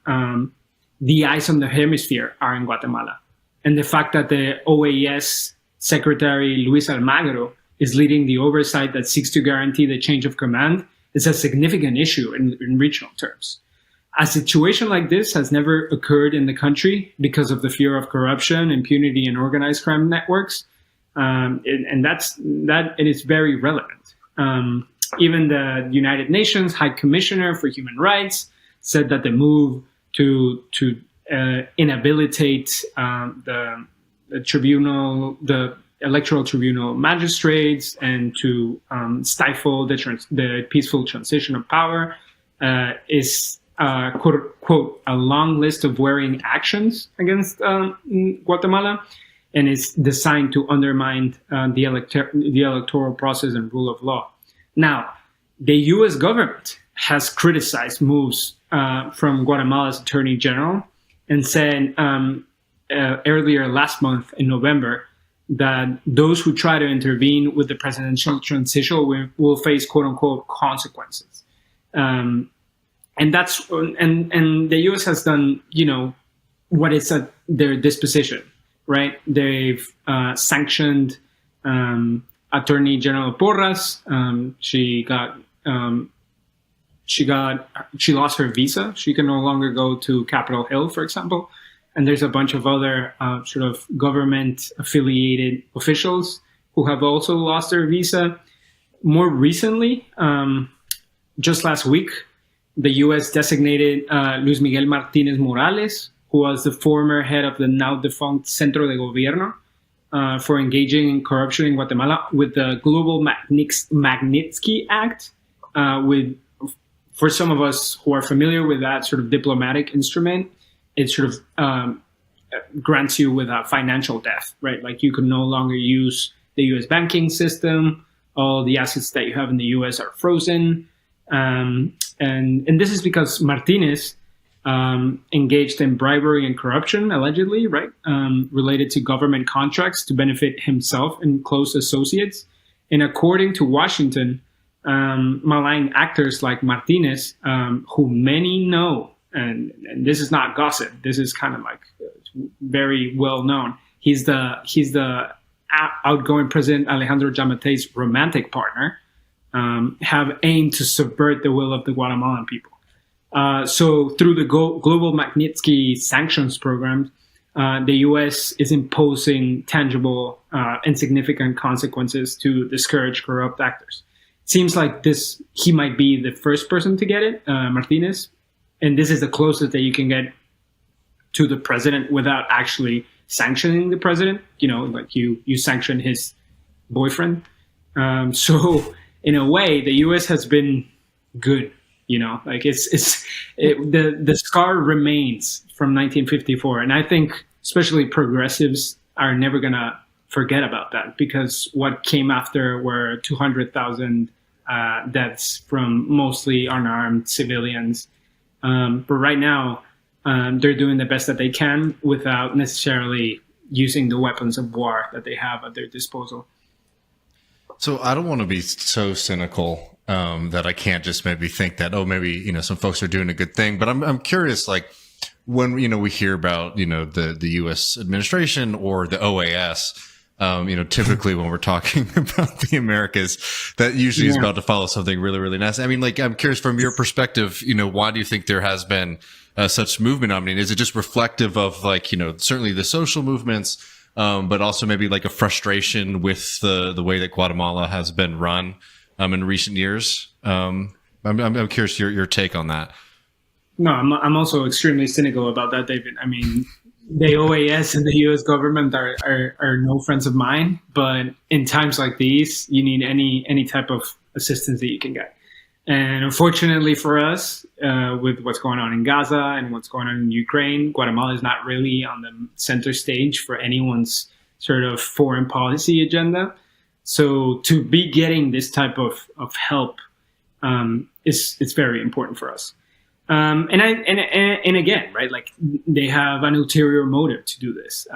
the eyes on the hemisphere are in Guatemala. And the fact that the OAS Secretary Luis Almagro is leading the oversight that seeks to guarantee the change of command is a significant issue in regional terms. A situation like this has never occurred in the country because of the fear of corruption, impunity, and organized crime networks. And it is very relevant. Even the United Nations High Commissioner for Human Rights said that the move to inhabilitate the tribunal, the electoral tribunal magistrates, and to stifle the peaceful transition of power is quote a long list of worrying actions against Guatemala, and is designed to undermine the electoral process and rule of law. Now, the U.S. government has criticized moves from Guatemala's Attorney General and said earlier last month in November that those who try to intervene with the presidential transition will face quote unquote consequences. And the U.S. has done, what is at their disposition, right? They've sanctioned Attorney General Porras. She lost her visa. She can no longer go to Capitol Hill, for example. And there's a bunch of other sort of government-affiliated officials who have also lost their visa. More recently, just last week, the U.S. designated Luis Miguel Martinez Morales, who was the former head of the now-defunct Centro de Gobierno, for engaging in corruption in Guatemala with the Global Magnitsky Act, for some of us who are familiar with that sort of diplomatic instrument, it sort of grants you with a financial death, right? Like you can no longer use the U.S. banking system. All the assets that you have in the U.S. are frozen. And this is because Martinez engaged in bribery and corruption, allegedly, right? Related to government contracts to benefit himself and close associates. And according to Washington, malign actors like Martinez, who many know, and this is not gossip, this is kind of like very well known. He's the outgoing President Alejandro Yamatei's romantic partner, have aimed to subvert the will of the Guatemalan people. So through the Global Magnitsky sanctions program, the U.S. is imposing tangible and significant consequences to discourage corrupt actors. Seems like he might be the first person to get it, Martinez, and this is the closest that you can get to the president without actually sanctioning the president. Like you sanction his boyfriend. So in a way, the U.S. has been good. Like the scar remains from 1954, and I think especially progressives are never gonna forget about that, because what came after were 200,000 deaths from mostly unarmed civilians. But right now, they're doing the best that they can without necessarily using the weapons of war that they have at their disposal. So I don't want to be so cynical that I can't just maybe think that, maybe some folks are doing a good thing. But I'm curious, like when we hear about the U.S. administration or the OAS. Typically when we're talking about the Americas, that usually is about to follow something really, really nice. I mean, like, I'm curious from your perspective, why do you think there has been such movement? I mean, is it just reflective of like, certainly the social movements, but also maybe like a frustration with the way that Guatemala has been run in recent years? I'm curious your take on that. No, I'm also extremely cynical about that, David. I mean, the OAS and the U.S. government are no friends of mine, but in times like these, you need any type of assistance that you can get. And unfortunately for us, with what's going on in Gaza and what's going on in Ukraine, Guatemala is not really on the center stage for anyone's sort of foreign policy agenda. So to be getting this type of help is very important for us. And again, right, like they have an ulterior motive to do this.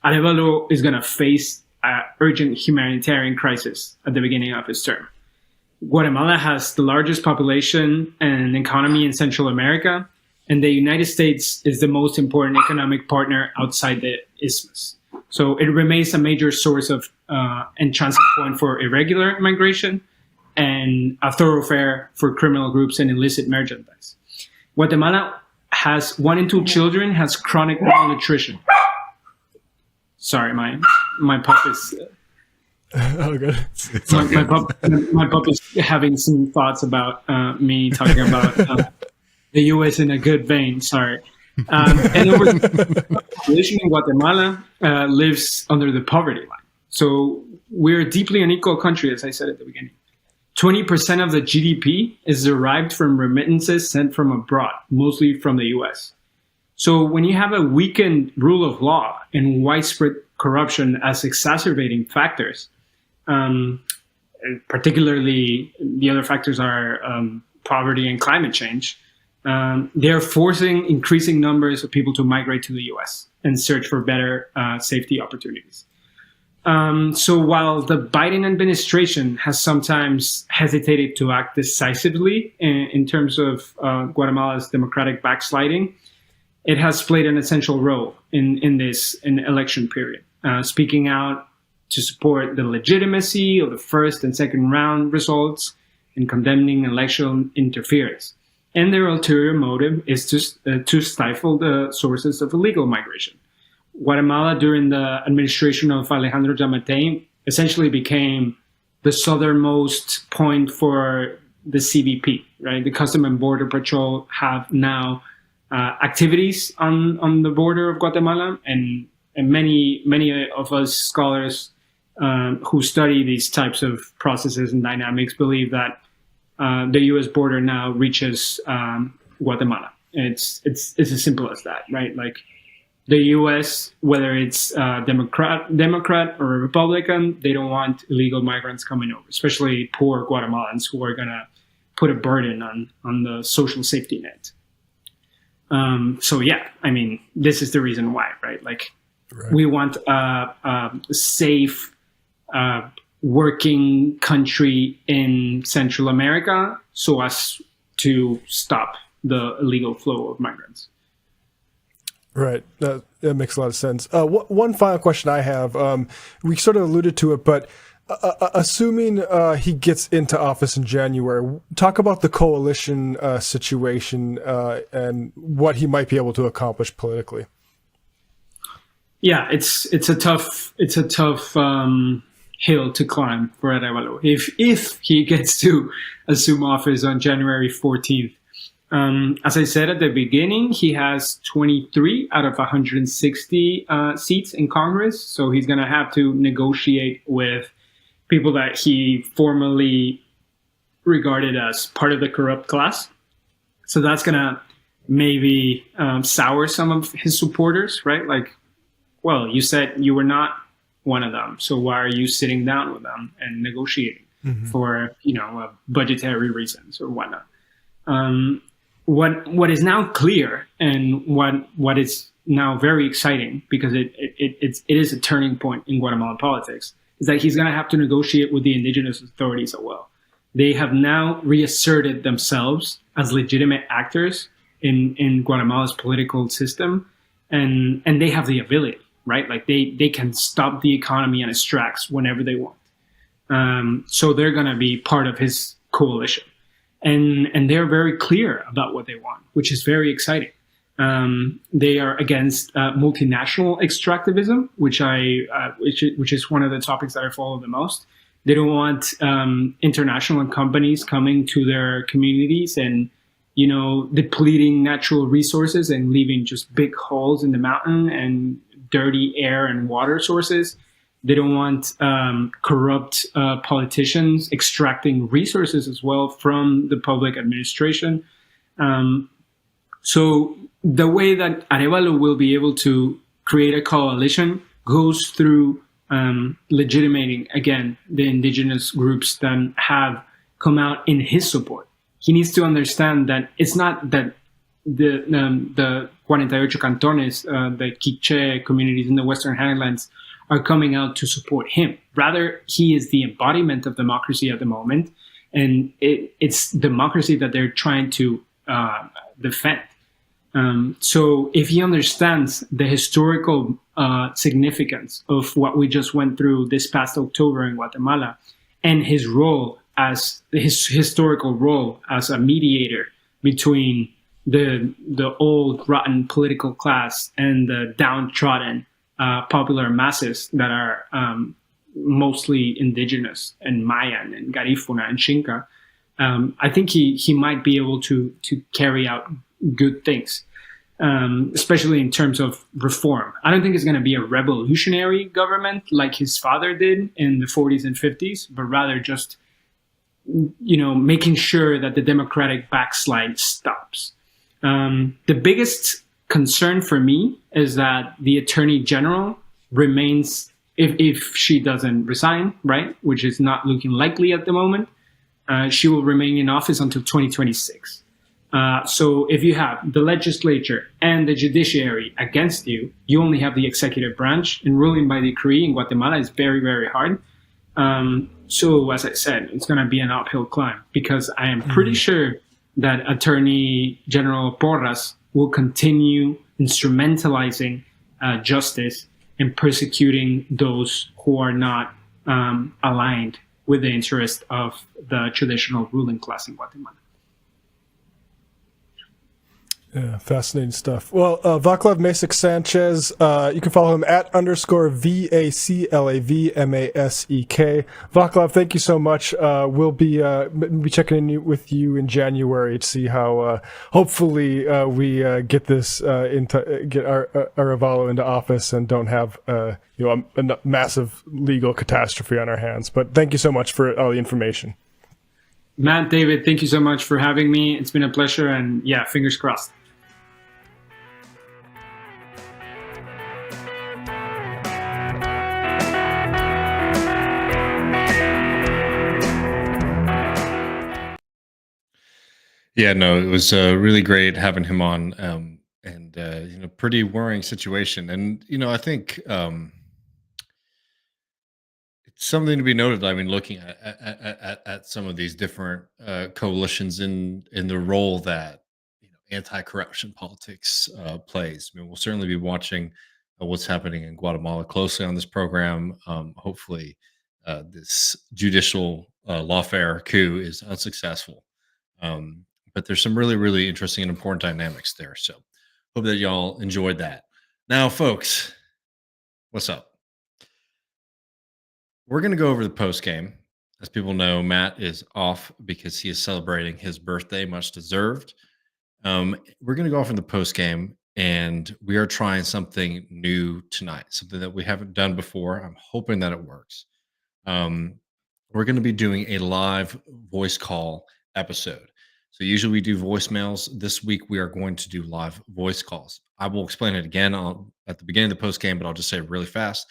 Arévalo is going to face an urgent humanitarian crisis at the beginning of his term. Guatemala has the largest population and economy in Central America, and the United States is the most important economic partner outside the isthmus. So it remains a major source of and transit point for irregular migration and a thoroughfare for criminal groups and illicit merchandise. Guatemala has 1 in 2 children has chronic malnutrition. Sorry, my pup is. Oh, good. My pup is having some thoughts about me talking about the U.S. in a good vein. Sorry. And over the population in Guatemala lives under the poverty line. So we're a deeply unequal country, as I said at the beginning. 20% of the GDP is derived from remittances sent from abroad, mostly from the U.S. So when you have a weakened rule of law and widespread corruption as exacerbating factors, particularly the other factors are poverty and climate change, they're forcing increasing numbers of people to migrate to the U.S. and search for better safety opportunities. So while the Biden administration has sometimes hesitated to act decisively in terms of Guatemala's democratic backsliding, it has played an essential role in this election period, speaking out to support the legitimacy of the first and second round results and condemning election interference. And their ulterior motive is to stifle the sources of illegal migration. Guatemala, during the administration of Alejandro Yamatei, essentially became the southernmost point for the CBP, right? The Custom and Border Patrol have now activities on the border of Guatemala, and many of us scholars who study these types of processes and dynamics believe that the U.S. border now reaches Guatemala. It's as simple as that, right? Like the U.S., whether it's Democrat or Republican, they don't want illegal migrants coming over, especially poor Guatemalans who are gonna put a burden on the social safety net. So yeah, I mean, this is the reason why, right? Like, we want a safe, working country in Central America so as to stop the illegal flow of migrants. Right. That makes a lot of sense. One final question I have, we sort of alluded to it, but assuming he gets into office in January, talk about the coalition situation and what he might be able to accomplish politically. Yeah, it's a tough hill to climb for Arévalo if he gets to assume office on January 14th. As I said at the beginning, he has 23 out of 160 seats in Congress, so he's going to have to negotiate with people that he formerly regarded as part of the corrupt class. So that's going to maybe sour some of his supporters, right? Like, well, you said you were not one of them, so why are you sitting down with them and negotiating for, budgetary reasons or whatnot? What is now clear and what is now very exciting, because it is a turning point in Guatemalan politics, is that he's going to have to negotiate with the indigenous authorities as well. They have now reasserted themselves as legitimate actors in Guatemala's political system, and they have the ability, right? Like they can stop the economy and its tracks whenever they want. So they're going to be part of his coalition. And they're very clear about what they want, which is very exciting. They are against multinational extractivism, which is one of the topics that I follow the most. They don't want international companies coming to their communities and depleting natural resources and leaving just big holes in the mountain and dirty air and water sources. They don't want corrupt politicians extracting resources as well from the public administration. So the way that Arévalo will be able to create a coalition goes through legitimating, again, the indigenous groups that have come out in his support. He needs to understand that it's not that the 48 cantones, the Quiche communities in the Western Highlands, are coming out to support him. Rather, he is the embodiment of democracy at the moment, and it's democracy that they're trying to defend. So if he understands the historical significance of what we just went through this past October in Guatemala, and his historical role as a mediator between the old rotten political class and the downtrodden popular masses that are mostly indigenous and Mayan and Garifuna and Xinca, I think he might be able to carry out good things, especially in terms of reform. I don't think it's going to be a revolutionary government like his father did in the 40s and 50s, but rather just making sure that the democratic backslide stops. The biggest concern for me is that the Attorney General remains, if she doesn't resign, right, which is not looking likely at the moment, she will remain in office until 2026. So if you have the legislature and the judiciary against you, you only have the executive branch, and ruling by decree in Guatemala is very, very hard. So as I said, it's going to be an uphill climb, because I am pretty sure that Attorney General Porras will continue instrumentalizing justice and persecuting those who are not aligned with the interest of the traditional ruling class in Guatemala. Yeah, fascinating stuff. Well, Vaclav Masek Sánchez, you can follow him at _VACLAVMASEK. Vaclav, thank you so much. We'll be checking in with you in January to see how hopefully we get this get Arévalo into office and don't have a massive legal catastrophe on our hands. But thank you so much for all the information. Matt, David, thank you so much for having me. It's been a pleasure, and yeah, fingers crossed. Yeah, no, it was really great having him on, and pretty worrying situation. And I think it's something to be noted. I mean, looking at some of these different coalitions in the role that anti-corruption politics plays. I mean, we'll certainly be watching what's happening in Guatemala closely on this program. Hopefully, this judicial lawfare coup is unsuccessful. But there's some really, really interesting and important dynamics there. So hope that y'all enjoyed that. Now, folks, what's up? We're going to go over the post game. As people know, Matt is off because he is celebrating his birthday, much deserved. We're going to go off in the post game, and we are trying something new tonight, something that we haven't done before. I'm hoping that it works. We're going to be doing a live voice call episode. So usually we do voicemails. This week we are going to do live voice calls. I will explain it again at the beginning of the post game, but I'll just say it really fast.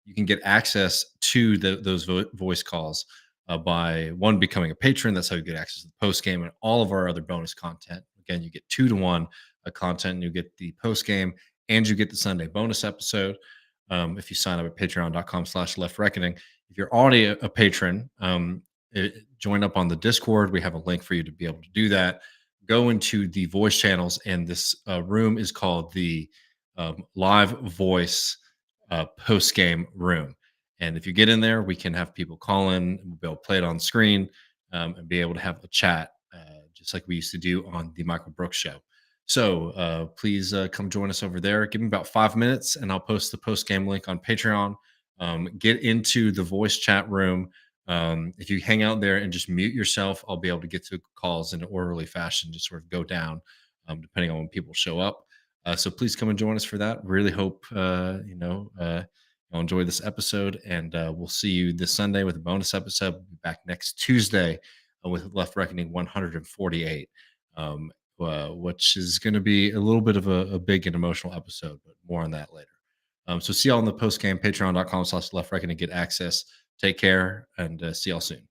You can get access to those voice calls by becoming a patron. That's how you get access to the post game and all of our other bonus content. Again, you get 2-to-1 content. You get the post game and you get the Sunday bonus episode. If you sign up at patreon.com/leftreckoning. If you're already a patron, join up on the Discord. We have a link for you to be able to do that. Go into the voice channels, and this room is called the live voice post game room. And if you get in there, we can have people call in, and we'll be able to play it on screen and be able to have a chat just like we used to do on the Michael Brooks show. So please come join us over there. Give me about 5 minutes, and I'll post the post game link on Patreon. Get into the voice chat room. If you hang out there and just mute yourself, I'll be able to get to calls in an orderly fashion, just sort of go down depending on when people show up. So please come and join us for that. Really hope you'll enjoy this episode, and we'll see you this Sunday with a bonus episode. We'll be back next Tuesday with Left Reckoning 148, which is going to be a little bit of a big and emotional episode, but more on that later. So see y'all in the post game, patreon.com/leftreckoning to get access. Take care, and see y'all soon.